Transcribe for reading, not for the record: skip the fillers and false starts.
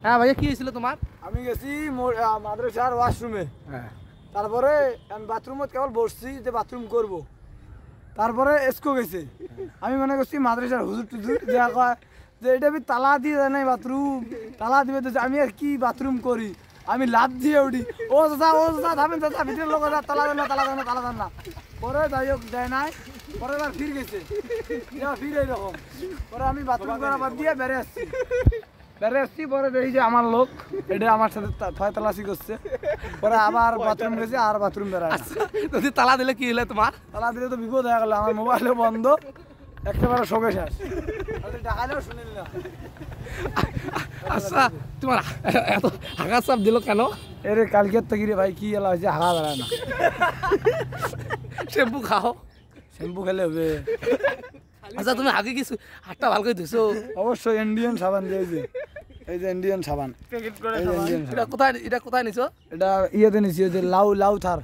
হ্যাঁ ভাইয়া কি হয়েছিল তোমার? আমি গেছি মাদ্রাসার ওয়াশরুমে। হ্যাঁ তারপরে আমি বাথরুমত কেবল বসছি যে বাথরুম করব। তারপরে এসকো গেছে। আমি মনে করছি মাদ্রাসার হুজুর টুজুর যে এটা আমি তালা দিয়ে দেয় নাই বাথরুম, তালা দিবে তো আমি আর কি বাথরুম করি। আমি লাভ দিয়ে উঠি, ও চাচা থামেন চাচা, ভিতরের লোক তালা দেন না। পরে যাই হোক দেয় নাই, পরে এবার ফির গেছে, ফির এইরকম। পরে আমি বাথরুম করা বাদ দিয়ে বেড়ে আসছি। পরে দেখি যে আমার লোক এটা আমার সাথে ফয়তালাসি করছে। পরে আবার বাথরুম গেছে, আর বাথরুম বেড়ায়। যদি তালা দিলে কি হলে তোমার? তালা দিলে তো বিপদ হয়ে গেল, আমার মোবাইলও বন্ধ, একেবারে শোকে শেষ। ডাকালেও শুনিল না। আচ্ছা তোমার এত হাগা চাপ দিল কেন? এরে কালকের থেকে রে ভাই কি এলা হয়েছে, হাগা বেড়ায় না। শ্যাম্পু খাও, শ্যাম্পু খেলে হবে। আচ্ছা তুমি আগে কিছু হাতটা ভালো করে ধুইছো? অবশ্যই ইন্ডিয়ান সাবান দিয়েছে, এই যে ইন্ডিয়ান সাবান। এটা কোথায় নিছো? এটা ইয়েতে নিছি, ওই যে লাউ থার।